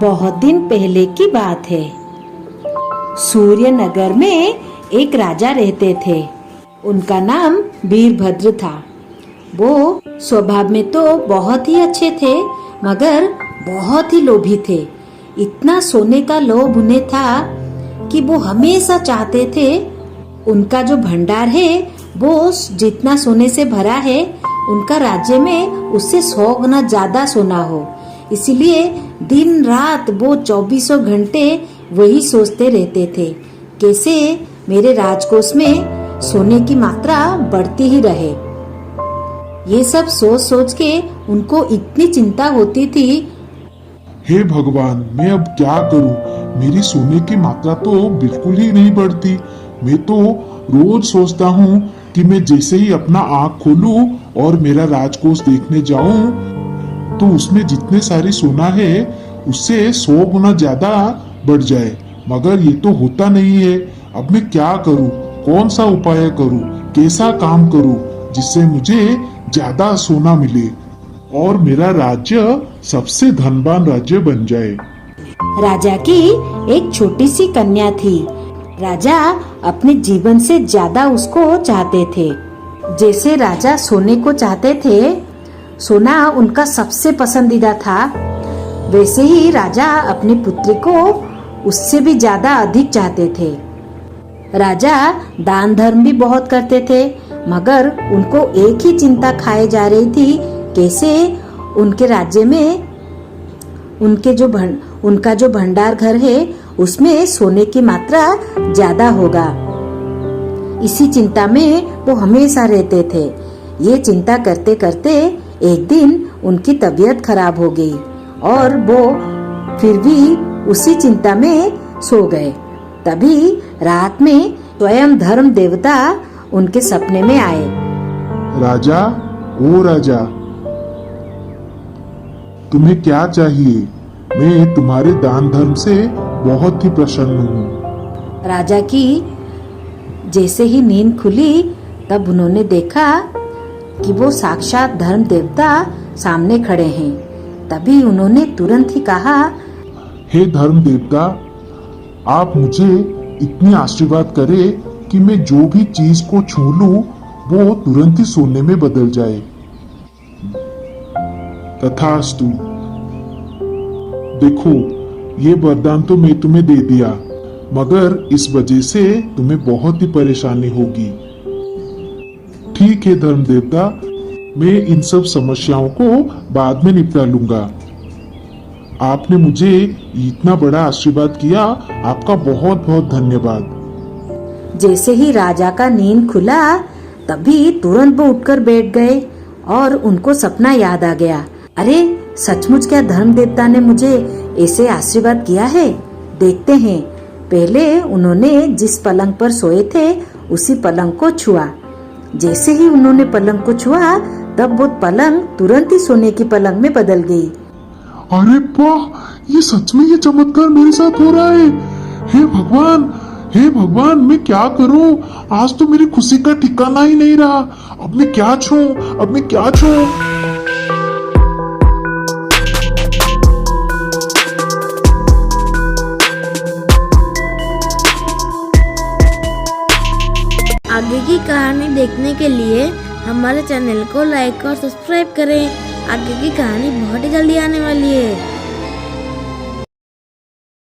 बहुत दिन पहले की बात है। सूर्यनगर में एक राजा रहते थे। उनका नाम वीरभद्र था। वो स्वभाव में तो बहुत ही अच्छे थे, मगर बहुत ही लोभी थे। इतना सोने का लोभ उन्हें था कि वो हमेशा चाहते थे उनका जो भंडार है वो जितना सोने से भरा है, उनका राज्य में उससे 100 गुना ज्यादा सोना हो। इसलिए दिन रात वो 24 घंटे वही सोचते रहते थे, कैसे मेरे राजकोष में सोने की मात्रा बढ़ती ही रहे। ये सब सोच सोच के उनको इतनी चिंता होती थी। हे भगवान, मैं अब क्या करूं? मेरी सोने की मात्रा तो बिल्कुल ही नहीं बढ़ती। मैं तो रोज सोचता हूँ कि मैं जैसे ही अपना आँख खोलूं और मेरा राजकोष देखने जाऊं तो उसमें जितने सारी सोना है उससे 100 गुना ज्यादा बढ़ जाए, मगर ये तो होता नहीं है। अब मैं क्या करूं? कौन सा उपाय करूं? कैसा काम करूं जिससे मुझे ज्यादा सोना मिले और मेरा राज्य सबसे धनवान राज्य बन जाए। राजा की एक छोटी सी कन्या थी। राजा अपने जीवन से ज्यादा उसको चाहते थे। जैसे राजा सोने को चाहते थे, सोना उनका सबसे पसंदीदा था, वैसे ही राजा अपनी पुत्री को उससे भी ज्यादा अधिक चाहते थे। राजा दान धर्म भी बहुत करते थे, मगर उनको एक ही चिंता खाए जा रही थी, कैसे उनके राज्य में उनका जो भंडार घर है उसमें सोने की मात्रा ज्यादा होगा। इसी चिंता में वो हमेशा रहते थे। ये चिंता करते करते एक दिन उनकी तबीयत खराब हो गई और वो फिर भी उसी चिंता में सो गए। तभी रात में स्वयं धर्म देवता उनके सपने में आए। राजा, ओ राजा, तुम्हें क्या चाहिए? मैं तुम्हारे दान धर्म से बहुत ही प्रसन्न हूँ। राजा की जैसे ही नींद खुली, तब उन्होंने देखा कि वो साक्षात धर्म देवता सामने खड़े हैं। तभी उन्होंने तुरंत ही कहा, हे धर्म देवता, आप मुझे इतनी आशीर्वाद करें कि मैं जो भी चीज को छू लूं वो तुरंत ही सोने में बदल जाए। तथास्तु। देखो, ये वरदान तो मैं तुम्हें दे दिया, मगर इस वजह से तुम्हें बहुत ही परेशानी होगी। ठीक है धर्म देवता, मैं इन सब समस्याओं को बाद में निपटा लूंगा। आपने मुझे इतना बड़ा आशीर्वाद किया, आपका बहुत बहुत धन्यवाद। जैसे ही राजा का नींद खुला, तभी तुरंत वो उठकर बैठ गए और उनको सपना याद आ गया। अरे सचमुच क्या धर्म देवता ने मुझे ऐसे आशीर्वाद किया है? देखते हैं। पहले उन्होंने जिस पलंग पर सोए थे उसी पलंग को छुआ। जैसे ही उन्होंने पलंग को छुआ, तब वो पलंग तुरंत ही सोने की पलंग में बदल गई। अरे वाह, ये सच में ये चमत्कार मेरे साथ हो रहा है। हे भगवान, हे भगवान, मैं क्या करूं? आज तो मेरी खुशी का ठिकाना ही नहीं रहा। अब मैं क्या छूं? अब मैं क्या छूं? आगे की कहानी देखने के लिए हमारे चैनल को लाइक और सब्सक्राइब करें। आगे की कहानी बहुत ही जल्दी आने वाली है।